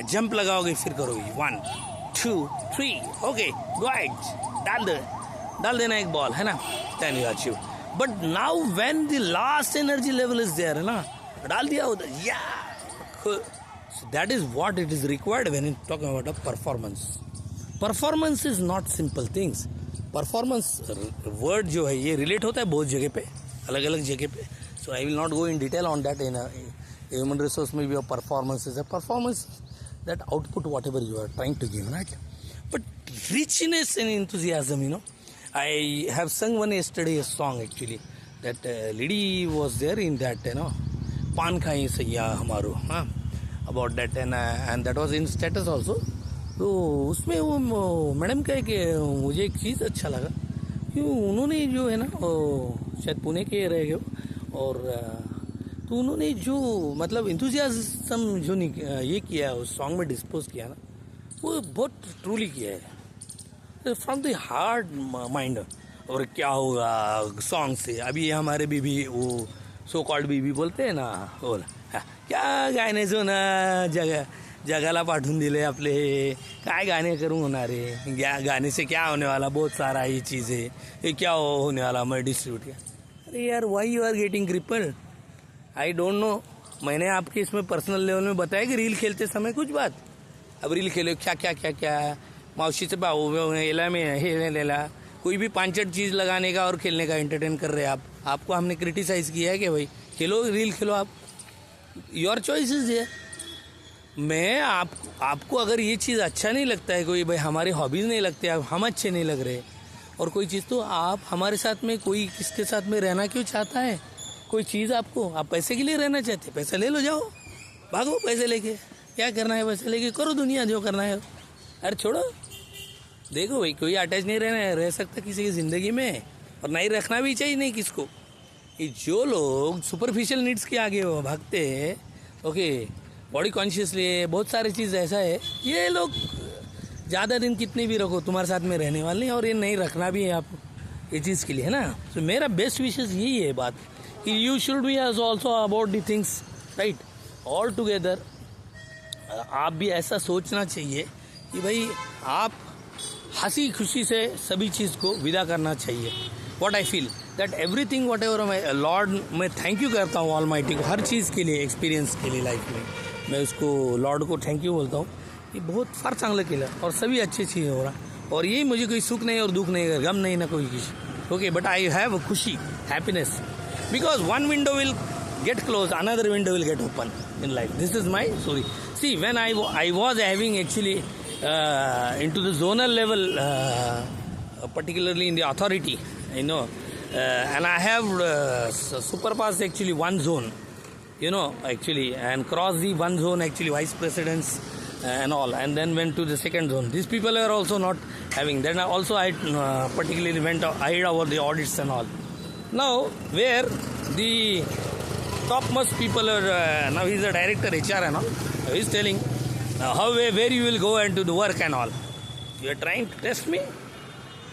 जंप लगाओगे, फिर करोगे 1 2 3 ओके गो अहेड, डाल देना एक बॉल, है ना, then you achieve. But now when the last energy level is there, है ना, डाल दिया उधर, yeah. So that is what it is required when you talk about a performance. Performance is not simple things. Performance word जो है ये relate होता है बहुत जगह पे, अलग अलग जगह पे. So I will not go in detail on that. In human resource में भी performance is a performance, that output whatever you are trying to give, right? But richness and enthusiasm, I have sung one yesterday a song actually. That lady was there in that, Pan Khai Saiya Hamaru, about that, and that was in status also. तो उसमें वो madam कहे कि मुझे एक चीज़ अच्छा लगा कि उन्होंने जो है ना शायद पुणे के रह गए और तो उन्होंने जो मतलब इंथुजियाज्म जो ये किया उस सॉन्ग में डिस्पोज किया ना, वो बहुत ट्रूली किया है फ्रॉम द हार्ड माइंड. और क्या होगा सॉन्ग से, अभी हमारे बीबी वो सो कॉल्ड बीबी बोलते हैं ना, बोला क्या गाणे जो ना जगाला पाठवून दिले आपले, काय गाणे करूँ होना रे, गाने से क्या होने वाला, बहुत सारा ये चीज़ है, ये क्या होने वाला मैं डिस्ट्रीब्यूट किया. अरे यार why you are getting crippled? I don't know. मैंने आपके इसमें पर्सनल लेवल में बताया कि रील खेलते समय कुछ बात. अब रील खेलो क्या क्या क्या क्या मावशी से बाहू एला में हे लेला, कोई भी 5-8 चीज़ लगाने का और खेलने का एंटरटेन कर रहे हैं आप. आपको हमने क्रिटिसाइज़ किया है कि भाई खेलो रील खेलो, आप योर चॉइस इज है. मैं आपको अगर ये चीज़ अच्छा नहीं लगता है, कोई भाई हमारे हॉबीज़ नहीं लगते, हम अच्छे नहीं लग रहे और कोई चीज़, तो आप हमारे साथ में कोई किसके साथ में रहना क्यों चाहता है? कोई चीज़ आपको, आप पैसे के लिए रहना चाहते, पैसा ले लो, जाओ भागो पैसे लेके, क्या करना है पैसे लेके, करो दुनिया जो करना है. अरे छोड़ो, देखो भाई कोई अटैच नहीं रह सकता किसी की ज़िंदगी में, और नहीं रखना भी चाहिए नहीं किसको. कि जो लोग सुपरफिशियल नीड्स के आगे भागते हैं, ओके, बॉडी कॉन्शियसली, बहुत सारी चीज़ ऐसा है, ये लोग ज़्यादा दिन कितने भी रखो तुम्हारे साथ में रहने वाले, और ये नहीं रखना भी है आप ये चीज़ के लिए, है ना. तो मेरा बेस्ट विशेष यही है बात कि you should be as also about the things, right, all together. आप भी ऐसा सोचना चाहिए कि भाई आप हंसी खुशी से सभी चीज़ को विदा करना चाहिए. What I feel that everything what ever my lord, मैं थैंक यू करता हूँ ऑलमाइटी को हर चीज़ के लिए, एक्सपीरियंस के लिए लाइफ में. मैं उसको लॉर्ड को थैंक यू बोलता हूँ कि बहुत फार चांगलं केलं और सभी अच्छी चीज़ हो रहा, और ये मुझे कोई सुख नहीं और दुख नहीं, गम नहीं ना कोई किसी. ओके, बट आई हैव खुशी, happiness, because one window will get closed, another window will get open in life. This is my story. See, when I was having actually into the zonal level, particularly in the authority, and I have superpassed actually one zone, actually, and crossed the one zone actually, vice presidents and all, and then went to the second zone. These people are also not having. Then also I particularly I hid over the audits and all. Now, where the topmost people are, now he's a director HR and all, he's telling where you will go and do the work and all. You are trying to test me?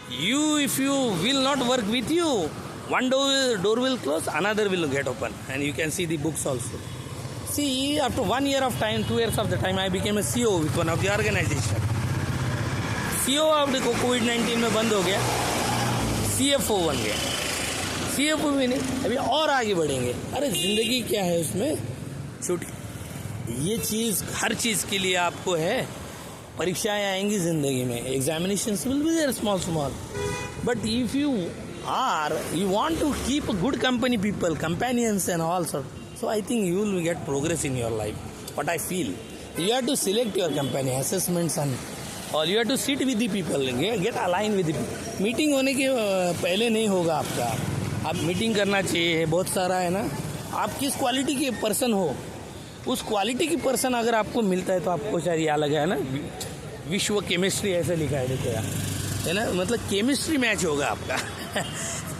If you will not work with you, one door will close, another will get open, and you can see the books also. See, after 1 year of time, 2 years of the time, I became a CEO with one of the organization. CEO of the COVID-19 में बंद हो गया, CFO बन गया. CFO भी नहीं, अभी और आगे बढ़ेंगे. अरे जिंदगी क्या है उसमें छोटी, ये चीज़ हर चीज़ के लिए आपको है. परीक्षाएं आएंगी ज़िंदगी में, examinations will be there small, but if you want to keep a good company people, companions and all sort, so I think you will get progress in your life. What I feel, you have to select your company, assessments and all, you have to sit with the people, get aligned with the people. Meeting होने के पहले नहीं होगा आपका, आप meeting करना चाहिए. बहुत सारा है ना, आप किस क्वालिटी के पर्सन हो, उस क्वालिटी की पर्सन अगर आपको मिलता है तो आपको शायद ये अलग है ना, विश्व केमिस्ट्री ऐसे लिखा है, देखो यार, है ना, मतलब केमिस्ट्री मैच होगा आपका.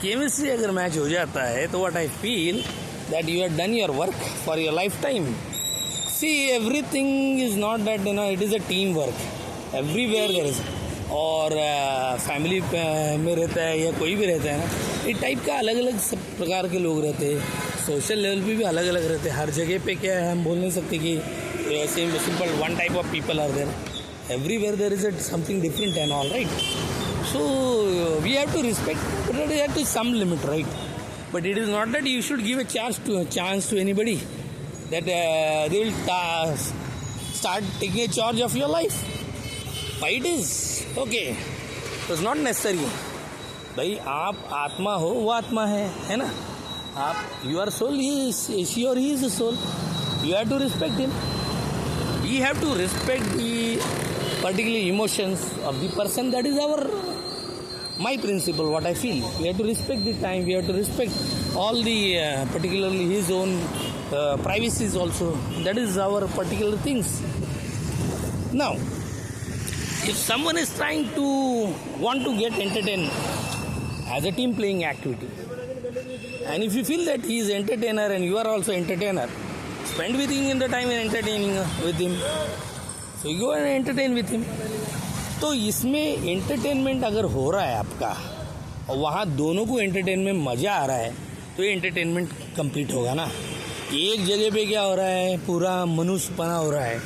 केमिस्ट्री अगर मैच हो जाता है तो what I feel that you have done your work for your life time. See, everything is not that, it is a team work everywhere there is. और फैमिली में रहता है या कोई भी रहता है ना, इस टाइप का अलग अलग सब प्रकार के लोग रहते हैं. सोशल लेवल पे भी अलग अलग रहते हैं. हर जगह पे क्या है, हम बोल नहीं सकते कि simple one type of people are there. Everywhere there is something different and all, right. So we have to respect, but it has to some limit, right? But it is not that you should give a chance to anybody that they will start taking a charge of your life. Why it is okay, it's not necessary. भाई आप आत्मा हो, वो आत्मा है ना। आप you are soul, he और he is soul, you have to respect him. We have to respect the particular emotions of the person. That is my principle, what I feel. We have to respect the time, we have to respect all the particularly his own privacies also. That is our particular things. Now if someone is trying to want to get entertained as a team playing activity, and if you feel that he is entertainer and you are also entertainer, spend with him in the time and entertaining with him. So you go and entertain with him. तो इसमें entertainment अगर हो रहा है आपका और वहाँ दोनों को एंटरटेनमेंट मज़ा आ रहा है, तो ये एंटरटेनमेंट कंप्लीट होगा ना। एक जगह पे क्या हो रहा है, पूरा मनुष्यपना हो रहा है,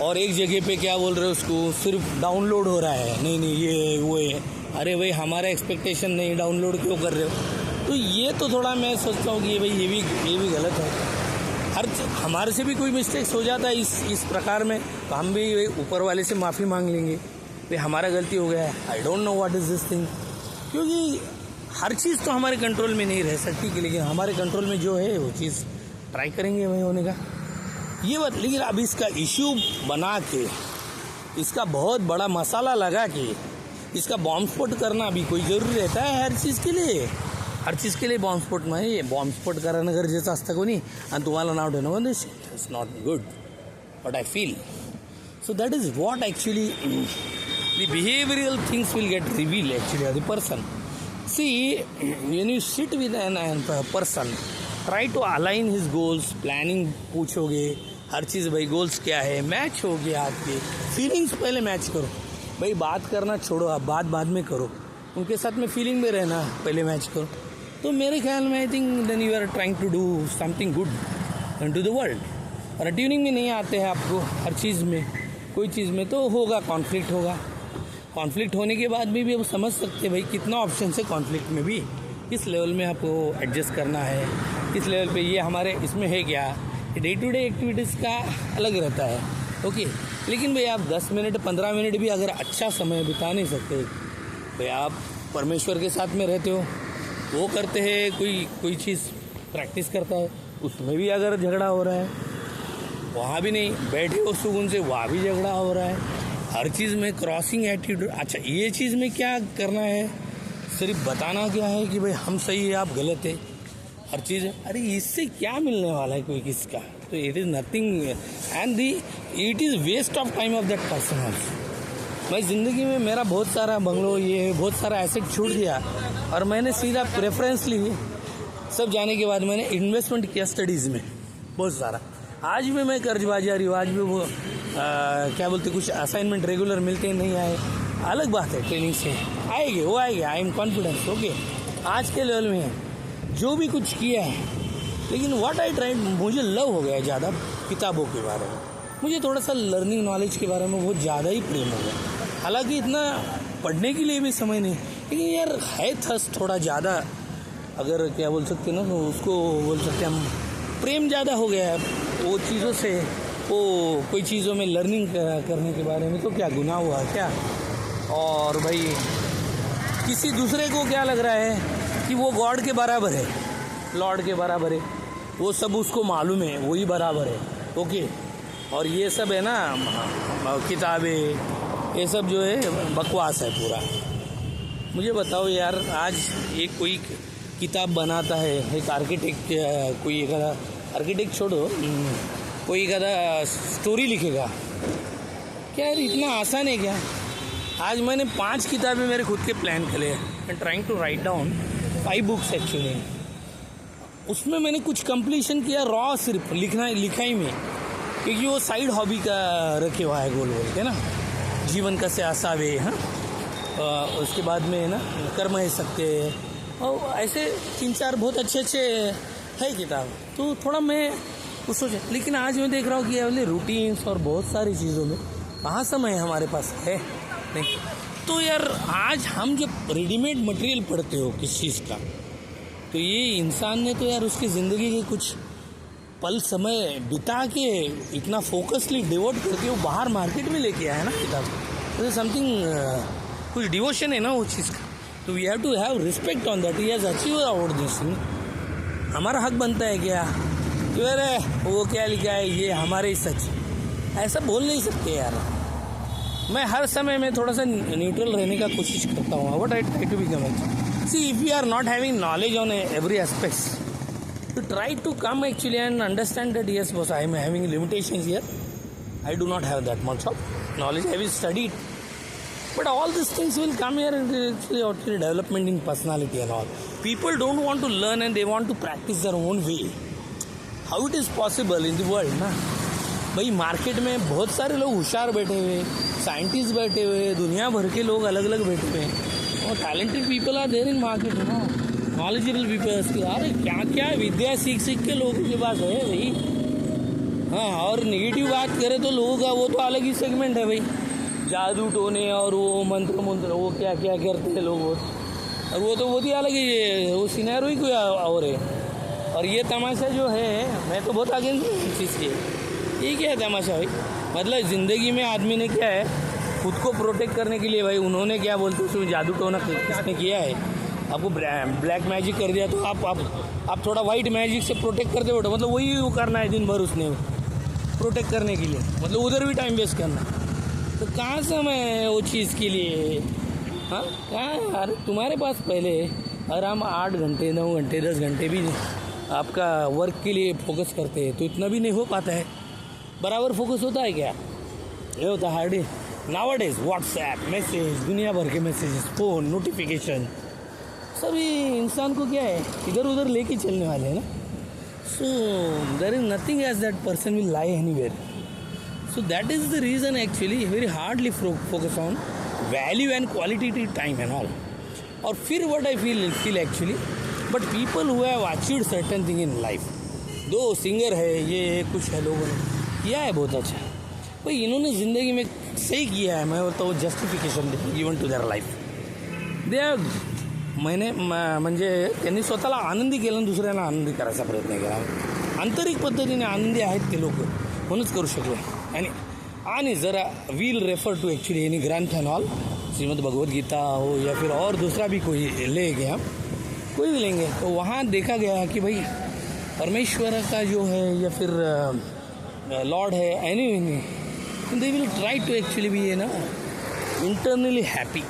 और एक जगह पे क्या बोल रहे हो उसको, सिर्फ डाउनलोड हो रहा है। नहीं ये वो है, अरे भाई हमारा एक्सपेक्टेशन नहीं, डाउनलोड क्यों कर रहे हो। तो ये तो थोड़ा मैं सोचता हूँ कि भाई ये भी गलत है। हमारे से भी कोई मिस्टेक्स हो जाता है इस प्रकार में, तो हम भी ऊपर वाले से माफ़ी मांग लेंगे, भाई हमारा गलती हो गया है, आई don't know what is this thing. क्योंकि हर चीज़ तो हमारे कंट्रोल में नहीं रह सकती, कि लेकिन हमारे कंट्रोल में जो है वो चीज़ ट्राई करेंगे वही होने का, ये बात। लेकिन अब इसका इश्यू बना के, इसका बहुत बड़ा मसाला लगा के, इसका बॉम्ब स्फोट करना भी कोई ज़रूरी रहता है हर चीज़ के लिए बॉम्ब स्फोट नाही, बॉम्ब स्फोट करणं गरजेचं असतं कोणी, आणि तुम्हाला नाव ठेवणं म्हणजे it's not good, but I feel so that is what actually the behavioural things will get reveal actually of the person. See when you sit with an person, try to align his goals, planning पूछोगे हर चीज़, भाई goals क्या है, match हो गया आपके feelings, पहले match करो भाई, बात करना छोड़ो, आप बात बाद में करो, उनके साथ में फीलिंग में रहना, पहले मैच करो। तो मेरे ख्याल में I think then you are trying to do something good into the world. और ट्यूनिंग में नहीं आते हैं आपको हर चीज़ में, कोई चीज़ में तो होगा कॉन्फ्लिक्ट, होगा कॉन्फ्लिक्ट होने के बाद भी वो समझ सकते हैं भाई कितना ऑप्शन है कॉन्फ्लिक्ट में भी, किस लेवल में आपको एडजस्ट करना है, किस लेवल पे ये हमारे इसमें है क्या, डे टू डे एक्टिविटीज़ का अलग रहता है ओके। लेकिन भाई आप 10 मिनट 15 मिनट भी अगर अच्छा समय बिता नहीं सकते भाई, आप परमेश्वर के साथ में रहते हो, वो करते हैं कोई चीज़ प्रैक्टिस करता है, उसमें भी अगर झगड़ा हो रहा है, वहाँ भी नहीं बैठे हो सुकून से, वहाँ भी झगड़ा हो रहा है, हर चीज़ में क्रॉसिंग एटीट्यूड। अच्छा ये चीज़ में क्या करना है, सिर्फ बताना क्या है कि भाई हम सही है आप गलत है, हर चीज़, अरे इससे क्या मिलने वाला है कोई किसका, तो it is nothing and it is waste of time of that person also. मैं ज़िंदगी में मेरा बहुत सारा बंगलो, ये बहुत सारा एसेट छूट गया, और मैंने सीधा प्रेफरेंस ली, सब जाने के बाद मैंने इन्वेस्टमेंट किया स्टडीज़ में बहुत सारा। आज भी मैं कर्जबाजारी हूँ, आज भी वो क्या बोलते, कुछ असाइनमेंट रेगुलर मिलते नहीं आए, अलग बात है, ट्रेनिंग से आएंगे, वो आएंगे, आई एम कॉन्फिडेंस ओके। आज के लेवल में जो भी कुछ किया है, लेकिन व्हाट आई ट्राइड, मुझे लव हो गया ज़्यादा किताबों के बारे में, मुझे थोड़ा सा लर्निंग नॉलेज के बारे में बहुत ज़्यादा ही प्रेम हो गया। हालांकि इतना पढ़ने के लिए भी समय नहीं, लेकिन यार है थर्स्ट थोड़ा ज़्यादा, अगर क्या बोल सकते ना, तो उसको बोल सकते हम प्रेम ज़्यादा हो गया है वो चीज़ों से, वो कोई चीज़ों में लर्निंग करने के बारे में, तो क्या गुनाह हुआ क्या। और भाई किसी दूसरे को क्या लग रहा है कि वो गॉड के बराबर है, लॉर्ड के बराबर है, वो सब उसको मालूम है, वही बराबर है ओके। और ये सब है ना किताबें, ये सब जो है बकवास है पूरा। मुझे बताओ यार, आज एक कोई किताब बनाता है, एक आर्किटेक्ट, कोई एक आर्किटेक्ट छोड़ो, कोई एक स्टोरी लिखेगा क्या यार, इतना आसान है क्या। आज मैंने 5 किताबें मेरे खुद के प्लान खेले हैं, trying to write down 5 books actually. उसमें मैंने कुछ कंप्लीशन किया रॉ, सिर्फ लिखा ही में, क्योंकि वो साइड हॉबी का रखे हुआ है, गोल के ना, जीवन कैसे असावे, हाँ उसके बाद में ना कर्म है सकते, और ऐसे 3-4 बहुत अच्छे है किताब। तो थोड़ा मैं कुछ सोचा, लेकिन आज मैं देख रहा हूँ कि वाले रूटीन्स और बहुत सारी चीज़ों में कहाँ समय हमारे पास है नहीं। तो यार आज हम जब रेडीमेड मटेरियल पढ़ते हो किस चीज़ का, तो ये इंसान ने तो यार उसकी ज़िंदगी के कुछ पल समय बिता के इतना फोकसली डिवोट करके वो बाहर मार्केट में लेके आया ना किताब, तो समथिंग कुछ डिवोशन है ना वो चीज़ का. तो we have to have respect on that. He has achieve award this. हमारा हक बनता है क्या कि अरे वो क्या लिखा है ये हमारे ही सच, ऐसा बोल नहीं सकते यार. मैं हर समय में थोड़ा सा न्यूट्रल रहने का कोशिश करता हूँ. What I try to become actually. See if you are not having knowledge on every aspects, to try to come actually and understand that yes boss, I am having limitations here, I do not have that much of knowledge, I will study it, but all these things will come here and actually development in personality and all. People don't want to learn and they want to practice their own way. How it is possible in the world ना भाई. Market में बहुत सारे लोग होशियार बैठे हुए, scientist बैठे हुए, दुनिया भर के लोग अलग अलग बैठे हुए हैं, और talented people are there in market ना, नॉलेजेबल पीपल. अरे क्या क्या विद्या सीख सीख के लोगों के पास है भाई. हाँ, और नेगेटिव बात करें तो लोगों का वो तो अलग ही सेगमेंट है भाई. जादू टोने और वो मंत्र मंत्र वो क्या क्या करते हैं लोग, और वो तो बहुत ही अलग ही वो सिनेरियो ही कोई और है. और ये तमाशा जो है, मैं तो बहुत आगे इस चीज़ की. ये क्या है तमाशा भाई? मतलब ज़िंदगी में आदमी ने क्या है, खुद को प्रोटेक्ट करने के लिए भाई उन्होंने क्या बोलते हैं उसमें जादू टोना किसने किया है, आपको ब्लैक मैजिक कर दिया तो आप थोड़ा वाइट मैजिक से प्रोटेक्ट करते बैठो. मतलब वही वो करना है दिन भर उसने प्रोटेक्ट करने के लिए, मतलब उधर भी टाइम वेस्ट करना. तो कहाँ समय है वो चीज़ के लिए? हाँ, कहाँ यार तुम्हारे पास पहले अगर हम 8 घंटे 9 घंटे 10 घंटे भी आपका वर्क के लिए फोकस करते हैं तो इतना भी नहीं हो पाता है. बराबर फोकस होता है क्या? ये होता है हार्ड. नाउअडेज व्हाट्सएप मैसेज, दुनिया भर के मैसेजेस, फ़ोन नोटिफिकेशन, सभी इंसान को क्या है इधर उधर लेके चलने वाले हैं ना. So there is nothing as that person will lie anywhere. So that is the reason actually very hardly focus on value and quality time and all. और फिर what I feel actually, but people who have achieved certain thing in life, दो singer है ये कुछ है लोगों ने किया है बहुत अच्छा भाई, इन्होंने ज़िंदगी में सही किया है. मैं बोलता हूँ justification given to their life. They are म्हणजे त्यांनी स्वतःला आनंदी केलं आणि दुसऱ्यांना आनंदी करायचा प्रयत्न केला. आंतरिक पद्धतीने आनंदी आहेत ते लोक, म्हणूनच करू शकले. आणि जरा will refer to actually any ग्रंथ एंड ऑल, श्रीमद् भगवद गीता हो या फिर और दूसरा भी कोई लेंगे, हम कोई भी लेंगे तो वहाँ देखा गया कि भाई परमेश्वर का जो है या फिर लॉर्ड है any, they will try to actually be है ना इंटरनली हैप्पी.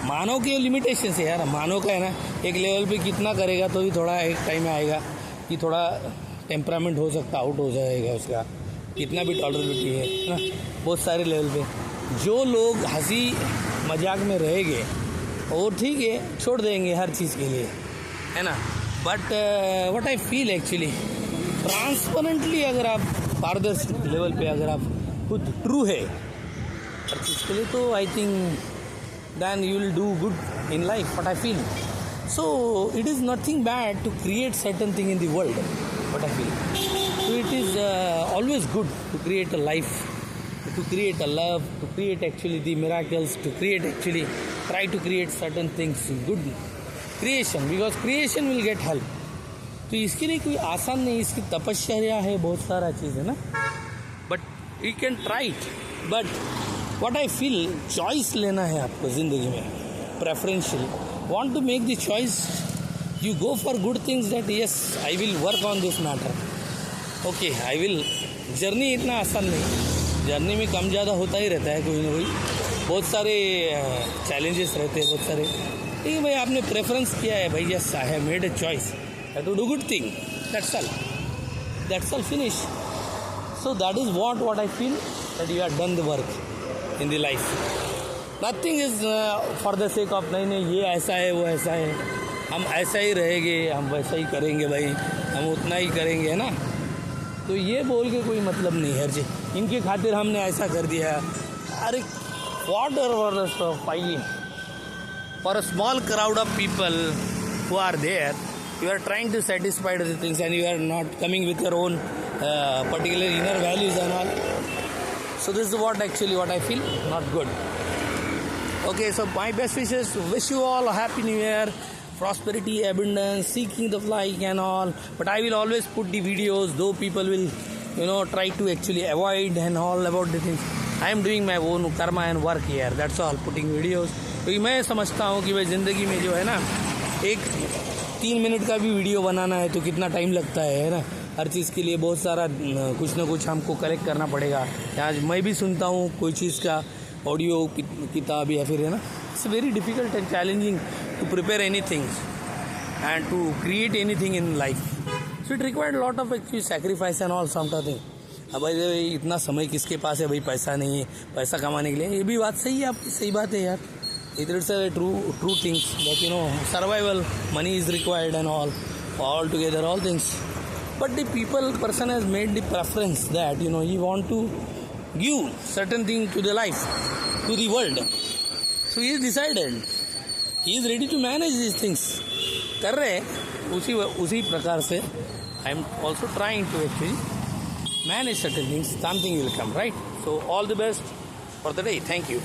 मानव के लिमिटेशन है यार, मानव का है ना एक लेवल पे कितना करेगा तो भी थोड़ा एक टाइम में आएगा कि थोड़ा टेम्परामेंट हो सकता आउट हो जाएगा उसका, कितना भी टॉलरेबिलिटी है ना बहुत सारे लेवल पे. जो लोग हंसी मजाक में रहेंगे और ठीक है छोड़ देंगे हर चीज़ के लिए है ना. But what I feel actually transparently अगर आप पारदर्शी लेवल पे अगर आप खुद ट्रू है हर चीज़ के लिए तो I think then you will do good in life, what I feel. So it is nothing bad to create certain thing in the world, what I feel. So it is always good to create a life, to create a love, to create actually the miracles, to create actually try to create certain things, good creation, because creation will get help. तो इसके लिए कोई आसान नहीं, इसकी तपस्या है बहुत सारा चीज़ है ना, but you can try it. But what I feel choice लेना है आपको ज़िंदगी में, preferential want to make the choice, you go for good things that yes I will work on this matter, okay I will. Journey इतना आसान नहीं, journey में कम ज़्यादा होता ही रहता है कोई ना कोई, बहुत सारे चैलेंजेस रहते हैं बहुत सारे. ठीक है भाई, आपने प्रेफरेंस किया है भाई, yes I have made a choice, I have to do good thing. That's all. Finish. So that is what I feel, that you have done the work in the life. Nothing is for the sake of नहीं ये ऐसा है वो ऐसा है, हम ऐसा ही रहेंगे, हम वैसा ही करेंगे भाई, हम उतना ही करेंगे है ना. तो ये बोल के कोई मतलब नहीं है जी, इनके खातिर हमने ऐसा कर दिया. अरे what are fighting for a small crowd of people who are there. You are trying to satisfy the things and you are not coming with your own particular inner values and all. So this is what I feel not good. Okay, so my best wishes, wish you all a happy new year. prosperity, abundance, seeking the like and all. But I will always put the videos, though people will, try to actually avoid and all about the things. I am doing my own karma and work here. That's all, putting videos. क्योंकि मैं समझता हूँ कि भाई ज़िंदगी में जो है ना, एक 3 मिनट का भी वीडियो बनाना है तो कितना टाइम लगता है ना. हर चीज़ के लिए बहुत सारा कुछ ना कुछ हमको कलेक्ट करना पड़ेगा. आज मैं भी सुनता हूँ कोई चीज़ का ऑडियो किताब या फिर है ना. It's very difficult and challenging to prepare anything and to create anything in life. So it required lot of actually sacrifice and all something. अब भाई इतना समय किसके पास है भाई, पैसा नहीं है पैसा कमाने के लिए. ये भी बात सही है आपकी, सही बात है यार. It's a true things that survival money is required and all together, all things. But the person has made the preference that he want to give certain thing to the life, to the world. So he is decided, he is ready to manage these things. कर रहे उसी प्रकार से I am also trying to actually manage certain things. Something will come, right? So all the best for the day. Thank you.